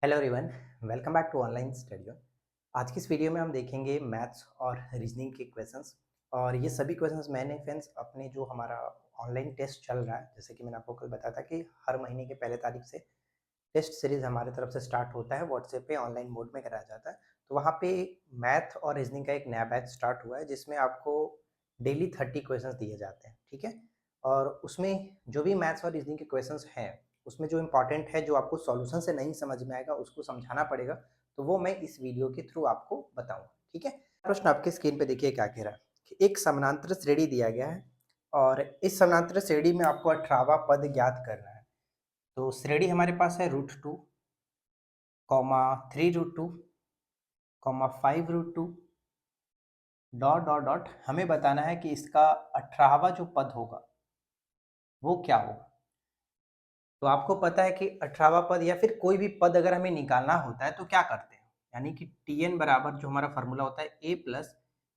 Hello everyone, welcome back to online study. आज की इस वीडियो में हम देखेंगे मैथ्स और रीजनिंग के क्वेश्चंस। और ये सभी क्वेश्चंस मैंने फ्रेंड्स अपने जो हमारा ऑनलाइन टेस्ट चल रहा है, जैसे कि मैंने आपको कल बताया था कि हर महीने के पहले तारीख से टेस्ट सीरीज हमारे तरफ से स्टार्ट होता है, व्हाट्सएप पे ऑनलाइन मोड में कराया जाता है। तो वहाँ पे मैथ और रीजनिंग का एक नया बैच स्टार्ट हुआ है जिसमें आपको डेली 30 क्वेश्चंस दिए जाते हैं, ठीक है। और उसमें जो भी मैथ्स और रीजनिंग के क्वेश्चंस हैं, उसमें जो इम्पोर्टेंट है, जो आपको सॉल्यूशन से नहीं समझ में आएगा उसको समझाना पड़ेगा, तो वो मैं इस वीडियो के थ्रू आपको बताऊंगा, ठीक है। प्रश्न आपके स्क्रीन पे देखिए क्या कह रहा है कि एक समानांतर श्रेणी दिया गया है और इस समानांतर श्रेणी में आपको 18वां पद ज्ञात करना है। तो श्रेणी हमारे पास है √2, comma 3√2, comma 5√2, dot dot dot. हमें बताना है कि इसका 18वां जो पद होगा वो क्या होगा। तो आपको पता है कि 18वां पद या फिर कोई भी पद अगर हमें निकालना होता है तो क्या करते हैं, यानी कि Tn बराबर जो हमारा फॉर्मूला होता है a plus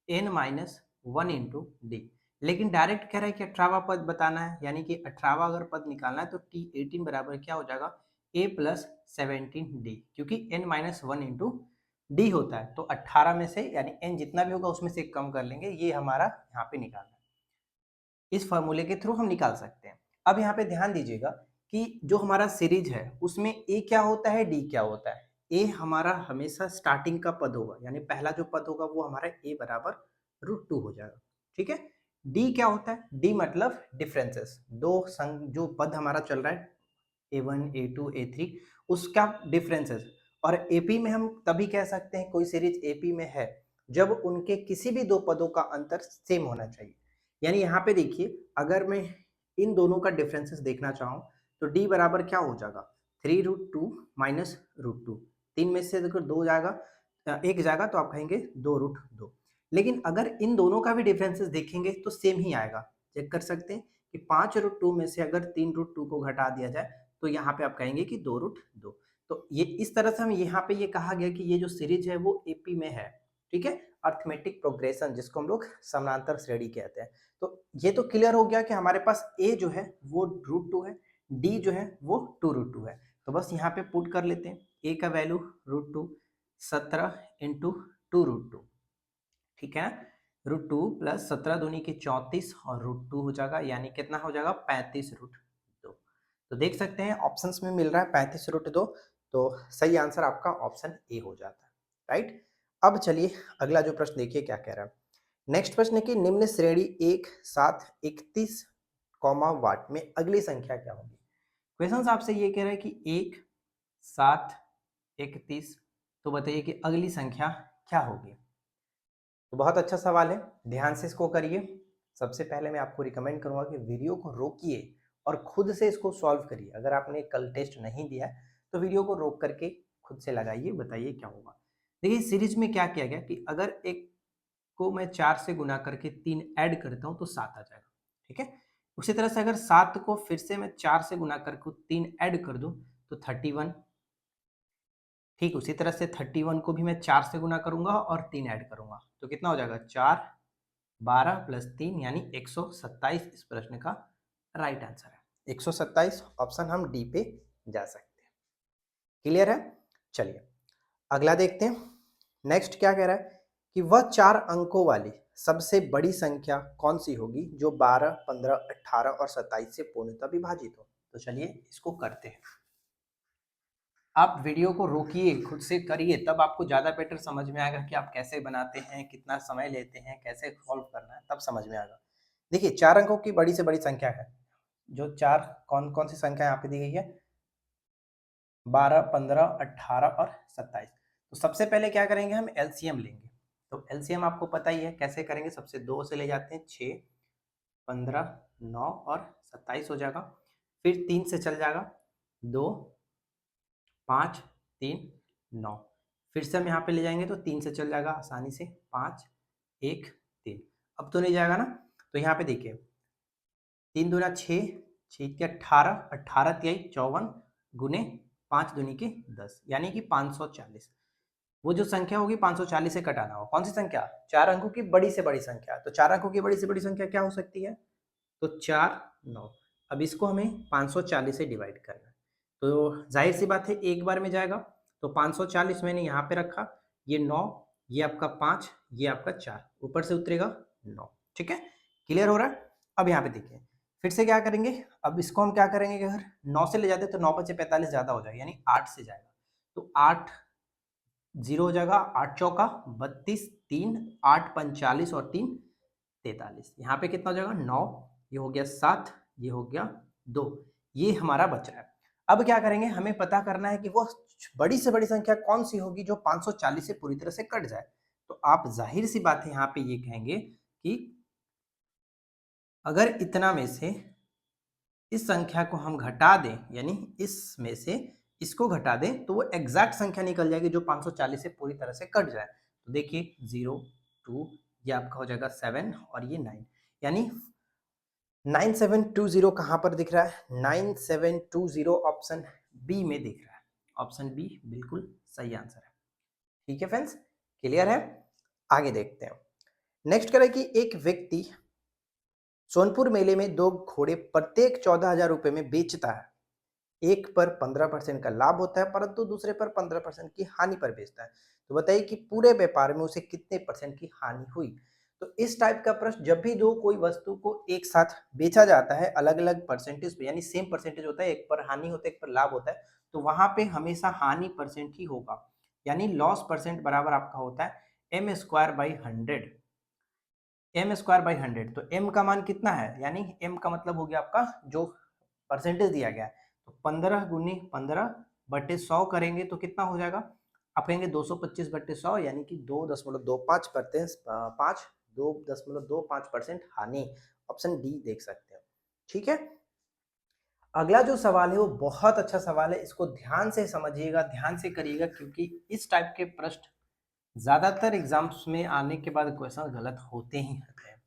n minus 1 into D. लेकिन डायरेक्ट कह रहा है कि 18वां पद बताना है, यानी कि 18वां अगर पद निकालना है तो T18 बराबर क्या हो जाएगा a प्लस 17d, क्योंकि n माइनस 1 इंटू डी होता है। तो 18 में से यानी n जितना भी होगा उसमें से कम कर लेंगे, ये हमारा यहाँ पे निकालना है। इस फॉर्मूले के थ्रू हम निकाल सकते हैं। अब यहाँ पे ध्यान दीजिएगा कि जो हमारा सीरीज है उसमें ए क्या होता है, डी क्या होता है। ए हमारा हमेशा स्टार्टिंग का पद होगा, यानी पहला जो पद होगा वो हमारा ए बराबर √2 हो जाएगा, ठीक है। डी क्या होता है, डी मतलब डिफरेंसेस, दो संग जो पद हमारा चल रहा है A1 A2 A3 उसका डिफरेंसेस। और एपी में हम तभी कह सकते हैं कोई सीरीज एपी में है जब उनके किसी भी दो पदों का अंतर सेम होना चाहिए। यानी यहाँ पे देखिए, अगर मैं इन दोनों का डिफरेंसेस देखना चाहूँ तो डी बराबर क्या हो जाएगा 3√2 माइनस √2। तीन में से अगर दो जाएगा, एक जाएगा तो आप कहेंगे 2√2। लेकिन अगर इन दोनों का भी डिफरेंसेस देखेंगे तो सेम ही आएगा। चेक कर सकते हैं कि 5√2 में से अगर 3√2 को घटा दिया जाए तो यहाँ पे आप कहेंगे कि 2√2। तो ये इस तरह से हम यहाँ पे ये कहा गया कि ये जो सीरीज है वो एपी में है, ठीक है। अर्थमेटिक प्रोग्रेशन जिसको हम लोग समानांतर श्रेणी कहते हैं। तो ये तो क्लियर हो गया कि हमारे पास ए जो है वो √2 है, डी जो है वो 2√2 है। तो बस यहाँ पे पुट कर लेते हैं, ए का वैल्यू √2, 17 इंटू 2√2, ठीक है ना। √2 प्लस 17 दूनी की 34 और √2 हो जाएगा, यानी कितना हो जाएगा 35√2। तो देख सकते हैं ऑप्शंस में मिल रहा है 35√2, तो सही आंसर आपका ऑप्शन ए हो जाता है, राइट। अब चलिए अगला जो प्रश्न देखिए क्या कह रहा है। नेक्स्ट प्रश्न है कि निम्न श्रेणी 1 7 31 कॉमा वाट में अगली संख्या क्या होगी। क्वेश्चन आपसे ये कह रहा है कि 1 7 31, तो बताइए कि अगली संख्या क्या होगी। तो बहुत अच्छा सवाल है, ध्यान से इसको करिए। सबसे पहले मैं आपको रिकमेंड करूंगा कि वीडियो को रोकिए और खुद से इसको सॉल्व करिए। अगर आपने कल टेस्ट नहीं दिया है तो वीडियो को रोक करके खुद से लगाइए, बताइए क्या होगा। देखिए सीरीज में क्या किया गया कि अगर एक को मैं 4 से गुना करके 3 ऐड करता हूँ तो 7 आ जाएगा, ठीक है। उसी तरह से अगर 7 को फिर से मैं 4 से गुना करके 3 ऐड कर दूं तो 31। ठीक उसी तरह से 31 को भी मैं 4 से गुना करूंगा और 3 ऐड करूंगा तो कितना हो जाएगा 4 12 प्लस 3 यानी 127 इस प्रश्न का राइट आंसर है। 127 ऑप्शन हम डी पे जा सकते हैं। क्लियर है। चलिए अगला देखते हैं। नेक्स्ट क्या कह रहा है कि वह 4 अंकों वाली सबसे बड़ी संख्या कौन सी होगी जो 12 15 18 और 27 से पूर्णतः विभाजित हो। तो चलिए इसको करते हैं। आप वीडियो को रोकिए, खुद से करिए, तब आपको ज़्यादा बेटर समझ में आएगा कि आप कैसे बनाते हैं, कितना समय लेते हैं, कैसे सॉल्व करना है, तब समझ में आएगा। देखिए 4 अंकों की बड़ी से बड़ी संख्या है, जो 4 कौन कौन सी संख्या यहाँ पे दी गई है 12 15 18 और 27। तो सबसे पहले क्या करेंगे, हम एलसीएम लेंगे। तो एलसीएम आपको पता ही है कैसे करेंगे, सबसे 2 से ले जाते हैं 6 15 9 और 27 हो जाएगा। फिर 3 से चल जाएगा 2 5 3 9। फिर से हम यहाँ पे ले जाएंगे तो 3 से चल जाएगा आसानी से 5 1 3। अब तो नहीं जाएगा ना, तो यहाँ पे देखिए 3 दूना 6 6 के 18 18 तिहाई 54 गुने 5 दूनी के 10 यानी कि 540। वो जो संख्या होगी 540 से कटाना होगा। कौन सी संख्या, 4 अंकों की बड़ी से बड़ी संख्या। तो 4 अंकों की बड़ी से बड़ी संख्या क्या हो सकती है, तो 4 9। अब इसको हमें 540 से डिवाइड करना है, तो जाहिर सी बात है एक बार में जाएगा। तो 540 मैंने यहाँ पे रखा, ये 9, ये आपका 5, ये आपका 4, ऊपर से उतरेगा 9। ठीक है, क्लियर हो रहा है। अब यहाँ पे देखिए फिर से क्या करेंगे, अब इसको हम क्या करेंगे कि अगर 9 से ले जाते तो 9 बचे 45 ज़्यादा हो जाएगा, यानी 8 से जाएगा, तो 8 जीरो हो जाएगा, 8 चौका 32, 3 8 45 और 3 43, यहाँ पे कितना हो जाएगा 9, ये हो गया 7, ये हो गया 2, ये हमारा बच रहा है। अब क्या करेंगे, हमें पता करना है कि वो बड़ी से बड़ी संख्या कौन सी होगी जो 540 से पूरी तरह से कट जाए। तो आप जाहिर सी बात है यहाँ पे ये कहेंगे कि अगर इतना में से इस संख्या को हम घटा दें, यानी इसमें से इसको घटा दें, तो वो एग्जैक्ट संख्या निकल जाएगी जो 540 से पूरी तरह से कट जाए। तो देखिए 0 2, ये आपका हो जाएगा 7 और ये 9, यानी 9720 कहाँ पर दिख रहा है, 9720 ऑप्शन बी में दिख रहा है। ऑप्शन बी बिल्कुल सही आंसर है। ठीक है फ्रेंड्स, क्लियर है। आगे देखते हैं। नेक्स्ट करें कि एक व्यक्ति सोनपुर मेले में 2 घोड़े प्रत्येक 14,000 रुपए में बेचता है। एक पर 15% का लाभ होता है, परंतु दूसरे पर 15% की हानि पर बेचता है। तो बताइए कि पूरे व्यापार में उसे कितने परसेंट की हानि हुई। तो इस टाइप का प्रश्न जब भी दो कोई वस्तु को एक साथ बेचा जाता है अलग अलग परसेंटेज पे, यानी सेम परसेंटेज होता है, एक पर हानि होता है एक पर लाभ होता है, तो वहां पे हमेशा हानि परसेंट ही होगा, यानी लॉस परसेंट बराबर आपका होता है M square by 100। M square by 100, तो एम का मान कितना है, यानी एम का मतलब हो गया आपका जो परसेंटेज दिया गया है, तो 15 गुनी 15 बटे 100 करेंगे तो कितना हो जाएगा, आप कहेंगे 225 बटे 100, यानी कि 2.25% हानि। ऑप्शन डी देख सकते हैं। ठीक है, अगला जो सवाल है वो बहुत अच्छा सवाल है, इसको ध्यान से समझिएगा, ध्यान से करिएगा, क्योंकि इस टाइप के प्रश्न ज्यादातर एग्जाम्स में आने के बाद क्वेश्चन गलत होते ही होते हैं।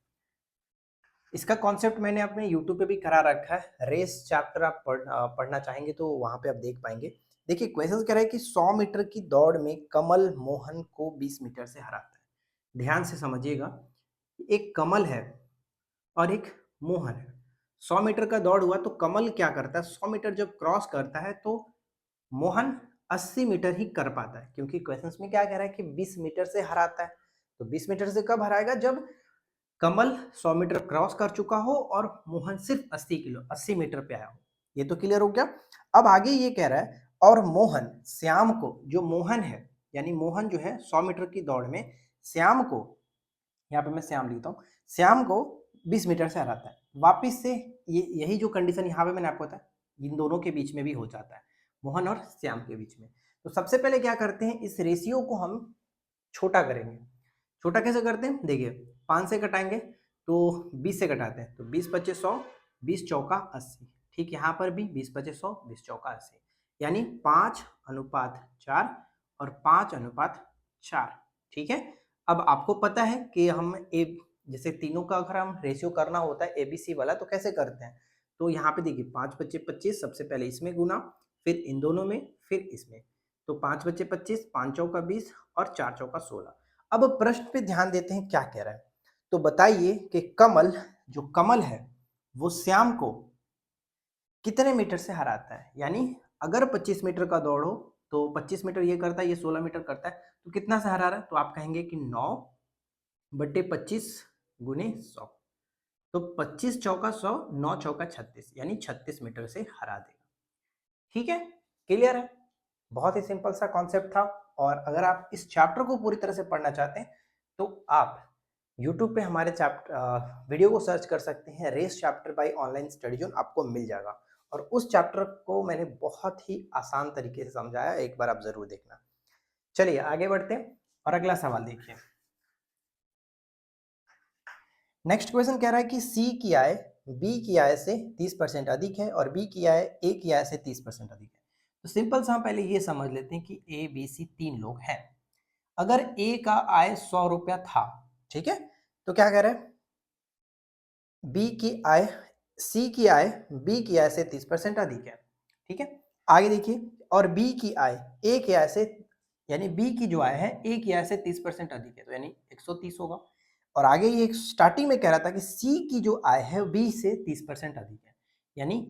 इसका कॉन्सेप्ट मैंने अपने यूट्यूब पे भी करा रखा है, रेस चैप्टर आप पढ़ना चाहेंगे तो वहां पे आप देख पाएंगे। देखिए क्वेश्चन कह रहा है कि 100 मीटर की दौड़ में कमल मोहन को 20 मीटर से हराता है। ध्यान से समझिएगा, एक कमल है और एक मोहन है। 100 मीटर का दौड़ हुआ तो कमल क्या करता है, 100 मीटर जब क्रॉस करता है तो मोहन 80 मीटर ही कर पाता है, क्योंकि क्वेश्चंस में क्या कह रहा है कि 20 मीटर से हराता है। तो 20 मीटर से कब हराएगा, जब कमल 100 मीटर क्रॉस कर चुका हो और मोहन सिर्फ 80 मीटर पे आया हो। ये तो क्लियर हो गया। अब आगे ये कह रहा है और मोहन श्याम को, जो मोहन है यानी मोहन जो है 100 मीटर की दौड़ में श्याम को, यहाँ पे मैं श्याम लिखता हूँ, श्याम को 20 मीटर से हराता है। वापिस से ये यही जो कंडीशन यहाँ पे मैंने आपको बताया, इन दोनों के बीच में भी हो जाता है, मोहन और श्याम के बीच में। तो सबसे पहले क्या करते हैं, इस रेशियो को हम छोटा करेंगे। छोटा कैसे करते हैं, देखिए 5 से घटाएंगे तो 20 से घटाते हैं, तो 20 पच्चीस 100, 20 चौका 80। ठीक, यहाँ पर भी 20 पच्चीस 100, 20 चौका 80, यानी 5:4 और 5:4। ठीक है, अब आपको पता है कि हम ए जैसे तीनों का अगर हम रेशियो करना होता है एबीसी वाला तो कैसे करते हैं, तो यहाँ पे देखिए 5 बच्चे 25, सबसे पहले इसमें गुना, फिर इन दोनों में, फिर इसमें, तो 5 बच्चे 25, 5 चौका 20 और 4 चौका 16। अब प्रश्न पे ध्यान देते हैं क्या कह रहा है। तो बताइए कि कमल, जो कमल है वो श्याम को कितने मीटर से हराता है, यानी अगर 25 मीटर का दौड़ हो तो 25 मीटर ये करता है, ये 16 मीटर करता है, तो कितना से हरा रहा है, तो आप कहेंगे कि 9 बटे 25 गुने 100, तो 25 चौका 100, 9 चौका 36, यानी 36 मीटर से हरा देगा। ठीक है, क्लियर है। बहुत ही सिंपल सा कॉन्सेप्ट था। और अगर आप इस चैप्टर को पूरी तरह से पढ़ना चाहते हैं तो आप YouTube पे हमारे चैप्टर वीडियो को सर्च कर सकते हैं, रेस chapter by online study zone, आपको मिल जाएगा। और उस चैप्टर को मैंने बहुत ही आसान तरीके से समझाया, एक बार आप जरूर देखना। चलिए आगे बढ़ते हैं और अगला सवाल देखिए। नेक्स्ट क्वेश्चन कह रहा है कि सी की आय बी की आय से 30% अधिक है और बी की आय ए की आय से 30% अधिक है। तो सिंपल सा हम पहले ये समझ लेते हैं कि ए बी सी 3 लोग हैं। अगर ए का आय 100 रुपया था, ठीक है, तो क्या कह रहे हैं, बी की आय, सी की आय बी की आय से 30% अधिक है। ठीक है, आगे देखिए, और बी की आय ए की आय से, यानी बी की जो आय है ए की आय से 30% अधिक है, तो यानी 130 होगा। और आगे ये स्टार्टिंग में कह रहा था कि सी की जो आय है बी से 30% अधिक है, यानी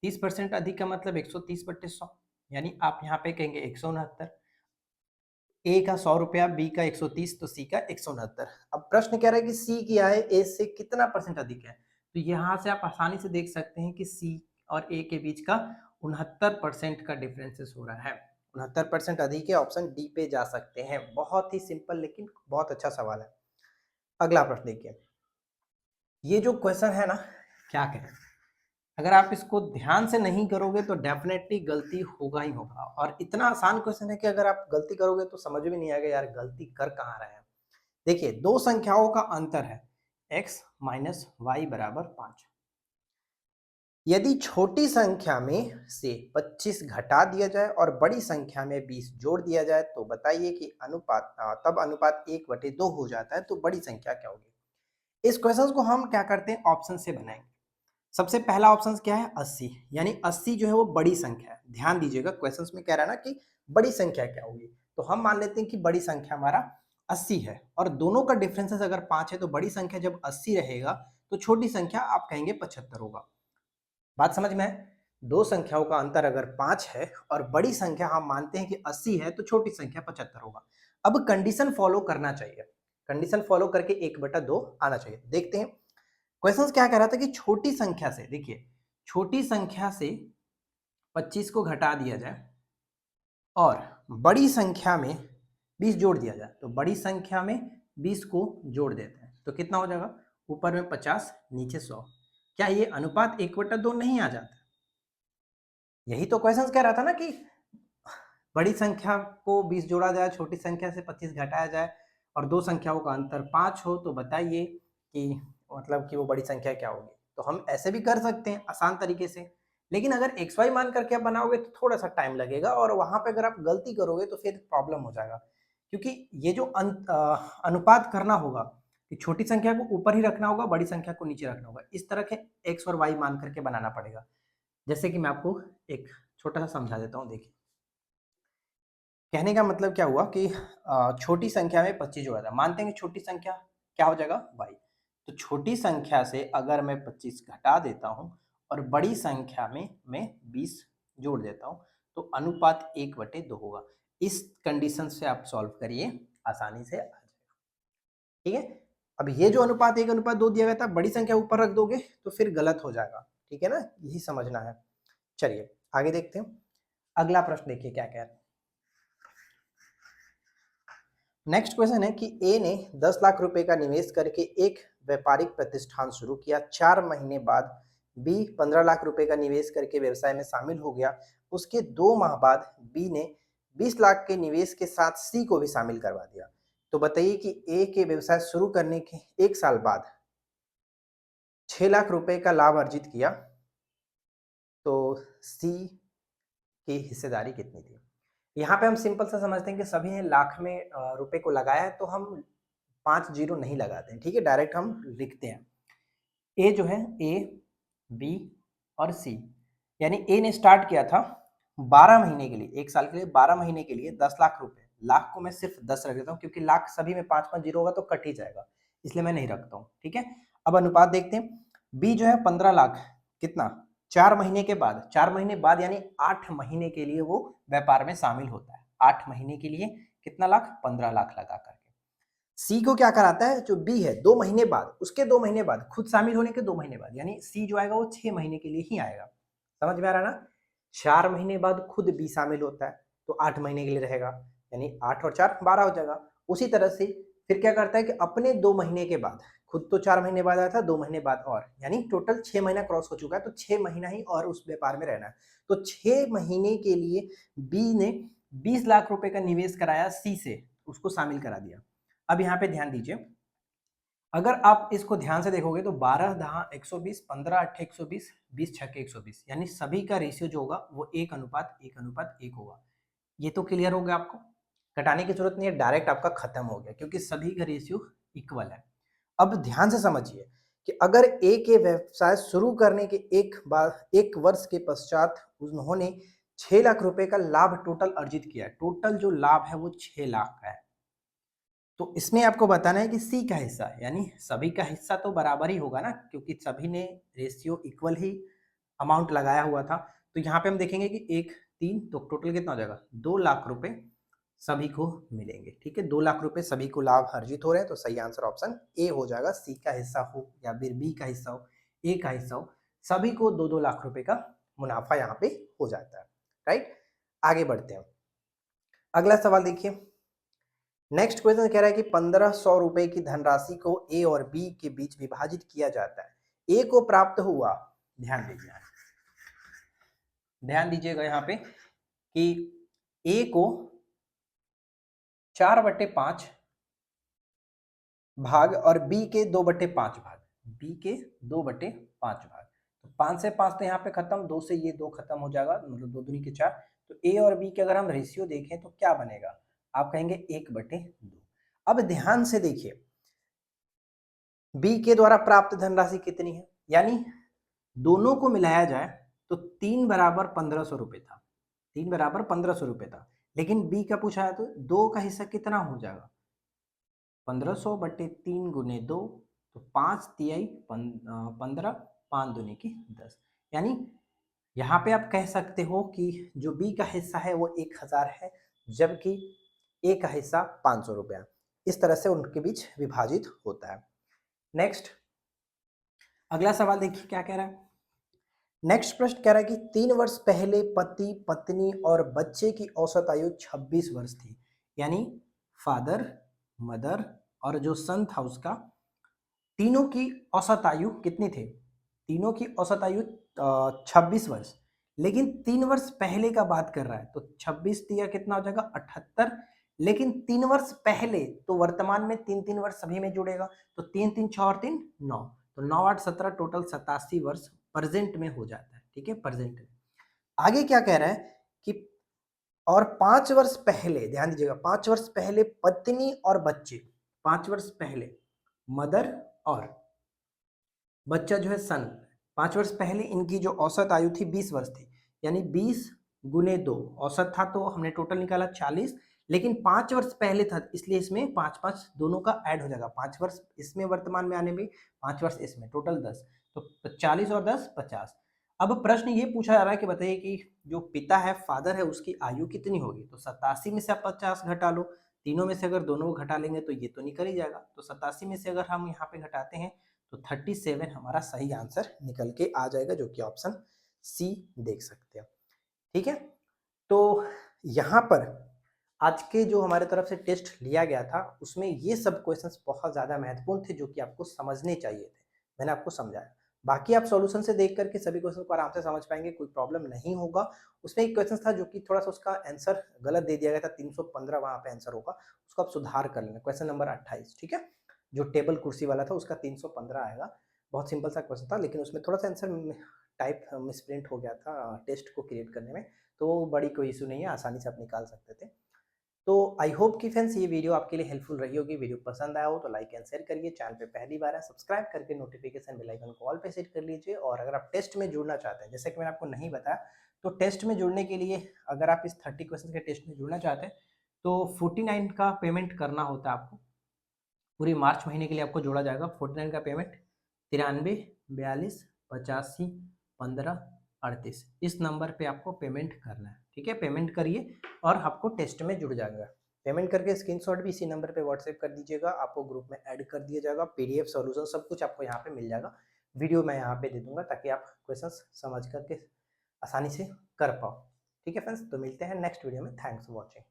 30% अधिक का मतलब 130 बटे 100। यानी आप यहाँ पे कहेंगे 169, ए का 100 रुपया, बी का 130, तो सी का 169। अब प्रश्न कह रहा है कि सी क्या है, ए से कितना परसेंट अधिक है। तो यहाँ से आप आसानी से देख सकते हैं कि सी और ए के बीच का 69% का डिफरेंसेस हो रहा है। 69% अधिक है, ऑप्शन डी पे जा सकते हैं। बहुत ही सिंपल लेकिन बहुत अच्छा सवाल है। अगला प्रश्न देखिए, ये जो क्वेश्चन है ना, क्या कहें, अगर आप इसको ध्यान से नहीं करोगे तो डेफिनेटली गलती होगा ही होगा। और इतना आसान क्वेश्चन है कि अगर आप गलती करोगे तो समझ में नहीं आएगा यार गलती कर कहाँ रहे हैं। देखिए, दो संख्याओं का अंतर है x माइनस वाई बराबर 5। यदि छोटी संख्या में से 25 घटा दिया जाए और बड़ी संख्या में 20 जोड़ दिया जाए तो बताइए कि तब अनुपात 1/2 हो जाता है, तो बड़ी संख्या क्या होगी। इस क्वेश्चन को हम क्या करते हैं, ऑप्शन से बनाएंगे। सबसे पहला ऑप्शन क्या है, 80, यानी 80 जो है वो बड़ी संख्या है। ध्यान दीजिएगा, क्वेश्चन में कह रहा है ना कि बड़ी संख्या क्या होगी, तो हम मान लेते हैं कि बड़ी संख्या हमारा 80 है और दोनों का डिफरेंसेस अगर 5 है, तो बड़ी संख्या जब 80 रहेगा तो छोटी संख्या आप कहेंगे 75 होगा। बात समझ में है। दो संख्याओं का अंतर अगर 5 है और बड़ी संख्या हम मानते हैं कि 80 है, तो छोटी संख्या 75 होगा। अब कंडीशन फॉलो करना चाहिए, कंडीशन फॉलो करके 1/2 आना चाहिए। देखते हैं क्वेश्चन क्या कह रहा था कि छोटी संख्या से, देखिए छोटी संख्या से 25 को घटा दिया जाए और बड़ी संख्या में 20 जोड़ दिया जाए, तो बड़ी संख्या में 20 को जोड़ देते हैं तो कितना हो जाएगा, ऊपर में 50 नीचे 100। क्या ये अनुपात 1/2 नहीं आ जाता। यही तो क्वेश्चन कह रहा था ना कि बड़ी संख्या को 20 जोड़ा जाए, छोटी संख्या से 25 घटाया जाए और दो संख्याओं का अंतर 5 हो, तो बताइए कि मतलब कि वो बड़ी संख्या क्या होगी। तो हम ऐसे भी कर सकते हैं आसान तरीके से, लेकिन अगर एक्स वाई मान करके आप बनाओगे तो थोड़ा सा टाइम लगेगा और वहां पे अगर आप गलती करोगे तो फिर प्रॉब्लम हो जाएगा। क्योंकि ये जो अनुपात करना होगा कि छोटी संख्या को ऊपर ही रखना होगा, बड़ी संख्या को नीचे रखना होगा, इस तरह के एक्स और वाई मान करके बनाना पड़ेगा। जैसे कि मैं आपको एक छोटा सा समझा देता हूँ। देखिए, कहने का मतलब क्या हुआ कि छोटी संख्या में 25 जोड़ा था, मानते हैं कि छोटी संख्या क्या हो जाएगा, y। तो छोटी संख्या से अगर मैं 25 घटा देता हूं और बड़ी संख्या में मैं 20 जोड़ देता हूं, तो अनुपात 1/2 होगा। इस कंडीशन से आप सॉल्व करिए, आसानी से आ जाएगा। ठीक है, अब ये जो अनुपात 1/2 दिया गया था, बड़ी संख्या ऊपर रख दोगे तो फिर गलत हो जाएगा। ठीक है ना, यही समझना है। चलिए आगे देखते हैं। अगला प्रश्न देखिए क्या कह रहे हैं। नेक्स्ट क्वेश्चन है कि ए ने 10 लाख रुपए का निवेश करके एक व्यापारिक प्रतिष्ठान शुरू किया। 4 महीने बाद बी 15 लाख रुपए का निवेश करके व्यवसाय में शामिल हो गया। उसके 2 माह बाद बी ने 20 लाख के निवेश के साथ सी को भी शामिल करवा दिया। तो बताइए कि ए के व्यवसाय शुरू करने के 1 साल बाद 6 लाख रुपए का लाभ अर्जित किया, तो सी की हिस्सेदारी कितनी थी। यहाँ पे हम सिंपल सा समझते हैं कि सभी ने लाख में रुपए को लगाया है, तो हम 5 जीरो नहीं लगाते हैं। ठीक है, डायरेक्ट हम लिखते हैं। ए जो है, ए बी और सी, यानी ए ने स्टार्ट किया था 12 महीने के लिए, 1 साल के लिए 12 महीने के लिए 10 लाख रुपए। लाख को मैं सिर्फ 10 रख देता हूँ क्योंकि लाख सभी में 5-5 जीरो होगा तो कट ही जाएगा, इसलिए मैं नहीं रखता हूँ। ठीक है, अब अनुपात देखते हैं। बी जो है 15 लाख, कितना, 4 महीने के बाद, 4 महीने बाद यानी 8 महीने के लिए वो व्यापार में शामिल होता है। 8 महीने के लिए कितना लाख, 15 लाख लगा करके। सी को क्या कराता है, जो बी है 2 महीने बाद, उसके 2 महीने बाद, खुद शामिल होने के 2 महीने बाद, यानी सी जो आएगा वो 6 महीने के लिए ही आएगा। समझ में आ रहा है ना। 4 महीने बाद खुद बी शामिल होता है तो 8 महीने के लिए रहेगा, यानी 8 और 4 12 हो जाएगा। उसी तरह से फिर क्या करता है कि अपने 2 महीने के बाद, खुद तो 4 महीने बाद आया था, 2 महीने बाद और, यानी टोटल 6 महीना क्रॉस हो चुका है, तो 6 महीना ही और उस व्यापार में रहना है। तो 6 महीने के लिए बी ने 20 लाख रुपए का निवेश कराया सी से, उसको शामिल करा दिया। अब यहाँ पे ध्यान दीजिए, अगर आप इसको ध्यान से देखोगे तो 12 दहा 120, 15 8 120, 20 6 120, यानी सभी का रेशियो जो होगा वो 1:1:1 होगा। ये तो क्लियर हो गया आपको, कटाने की जरूरत नहीं है, डायरेक्ट आपका खत्म हो गया क्योंकि सभी का रेशियो इक्वल है। अब ध्यान से समझिए कि अगर ए के व्यवसाय शुरू करने के एक वर्ष के पश्चात उन्होंने 6 लाख रुपए का लाभ टोटल अर्जित किया, टोटल जो लाभ है वो 6 लाख का है, तो इसमें आपको बताना है कि सी का हिस्सा, यानी सभी का हिस्सा तो बराबर ही होगा ना, क्योंकि सभी ने रेशियो इक्वल ही अमाउंट लगाया हुआ था। तो यहाँ पे हम देखेंगे कि एक 3, तो टोटल कितना हो जाएगा 2 लाख रुपए सभी को मिलेंगे। ठीक है, 2 लाख रुपए सभी को लाभ अर्जित हो रहे हैं, तो सही आंसर ऑप्शन ए हो जाएगा। सी का हिस्सा हो या फिर बी का हिस्सा हो, ए का हिस्सा हो, सभी को 2-2 लाख रुपए का मुनाफा यहाँ पे हो जाता है। राइट, आगे बढ़ते हैं। अगला सवाल देखिए, नेक्स्ट क्वेश्चन कह रहा है कि 1500 रुपए की धनराशि को ए और बी के बीच विभाजित किया जाता है। ए को प्राप्त हुआ, ध्यान दीजिएगा यहाँ पे कि ए को 4/5 भाग और बी के 2/5 भाग, बी के 2/5 भाग, तो 5 से 5 तो यहाँ पे खत्म, 2 से ये 2 खत्म हो जाएगा, मतलब 2 दूनी के 4। तो ए और बी के अगर हम रेशियो देखें तो क्या बनेगा, आप कहेंगे 1/2। अब ध्यान से देखिए, बी के द्वारा प्राप्त धनराशि कितनी है, यानी दोनों को मिलाया जाए तो 3 बराबर 1500 रुपए था, 3 बराबर 1500 रुपए था, लेकिन बी का पूछा है तो 2 का हिस्सा कितना हो जाएगा, 1500/3 गुने 2, तो 5 तिहाई 15, 5 दूनी की 10, यानी यहाँ पे आप कह सकते हो कि जो बी का हिस्सा है वो 1000 है, जबकि ए का हिस्सा 500 रुपया। इस तरह से उनके बीच विभाजित होता है। नेक्स्ट अगला सवाल देखिए क्या कह रहा है। नेक्स्ट प्रश्न कह रहा है कि 3 वर्ष पहले पति पत्नी और बच्चे की औसत आयु 26 वर्ष थी, यानी फादर मदर और जो सन था उसका, तीनों की औसत आयु कितनी थी, तीनों की औसत आयु 26 वर्ष, लेकिन 3 वर्ष पहले का बात कर रहा है, तो 26 दिया कितना हो जाएगा 78, लेकिन 3 वर्ष पहले तो वर्तमान में 3-3 वर्ष सभी में जुड़ेगा, तो 3-3 6 और 3 9, तो 9 8 17 टोटल 87 वर्ष प्रेजेंट में हो जाता है। ठीक है, प्रेजेंट में। आगे क्या कह रहा है कि और 5 वर्ष पहले, ध्यान दीजिएगा, 5 वर्ष पहले पत्नी और बच्चे, 5 वर्ष पहले मदर और बच्चा जो है सन, 5 वर्ष पहले इनकी जो औसत आयु थी 20 वर्ष थी, यानी 20 गुने 2 औसत था, तो हमने टोटल निकाला 40, लेकिन 5 वर्ष पहले था इसलिए इसमें 5-5 दोनों का ऐड हो जाएगा, 5 वर्ष इसमें वर्तमान में आने में, 5 वर्ष इसमें, टोटल 10, तो 40 और 10 50। अब प्रश्न ये पूछा जा रहा है कि बताइए कि जो पिता है फादर है उसकी आयु कितनी होगी, तो 87 में से आप 50 घटा लो, तीनों में से अगर दोनों को घटा लेंगे तो ये तो निकल ही जाएगा, तो 87 में से अगर हम यहाँ पे घटाते हैं तो 37 हमारा सही आंसर निकल के आ जाएगा, जो कि ऑप्शन सी देख सकते हैं। ठीक है, तो यहाँ पर आज के जो हमारे तरफ से टेस्ट लिया गया था उसमें ये सब क्वेश्चंस बहुत ज़्यादा महत्वपूर्ण थे, जो कि आपको समझने चाहिए थे, मैंने आपको समझाया। बाकी आप सॉल्यूशन से देख करके सभी क्वेश्चन को आराम से समझ पाएंगे, कोई प्रॉब्लम नहीं होगा। उसमें एक क्वेश्चन था जो कि थोड़ा सा उसका आंसर गलत दे दिया गया था, 315 वहाँ पे आंसर होगा, उसको आप सुधार कर लेना, क्वेश्चन नंबर 28। ठीक है, जो टेबल कुर्सी वाला था उसका 315 आएगा, बहुत सिंपल सा क्वेश्चन था, लेकिन उसमें थोड़ा सा आंसर टाइप मिसप्रिंट हो गया था टेस्ट को क्रिएट करने में, तो बड़ी कोई इशू नहीं है, आसानी से आप निकाल सकते थे। तो आई होप कि फ्रेंड्स ये वीडियो आपके लिए हेल्पफुल रही होगी। वीडियो पसंद आया हो तो लाइक एंड शेयर करिए, चैनल पे पहली बार है सब्सक्राइब करके नोटिफिकेशन बेल आइकन को ऑल पे सेट कर लीजिए। और अगर आप टेस्ट में जुड़ना चाहते हैं, जैसे कि मैंने आपको नहीं बताया, तो टेस्ट में जुड़ने के लिए अगर आप इस 30 क्वेश्चन के टेस्ट में जुड़ना चाहते हैं तो 49 का पेमेंट करना होता है आपको, पूरी मार्च महीने के लिए आपको जोड़ा जाएगा। 49 का पेमेंट 93 42 85 15 38 इस नंबर पे आपको पेमेंट करना है। ठीक है, पेमेंट करिए और आपको टेस्ट में जुड़ जाएगा। पेमेंट करके स्क्रीनशॉट भी इसी नंबर पे व्हाट्सएप कर दीजिएगा, आपको ग्रुप में ऐड कर दिया जाएगा, पीडीएफ सॉल्यूशन सब कुछ आपको यहाँ पे मिल जाएगा। वीडियो मैं यहाँ पे दे दूंगा ताकि आप क्वेश्चन समझ करके आसानी से कर पाओ। ठीक है फ्रेंड्स, तो मिलते हैं नेक्स्ट वीडियो में। Thanks for watching.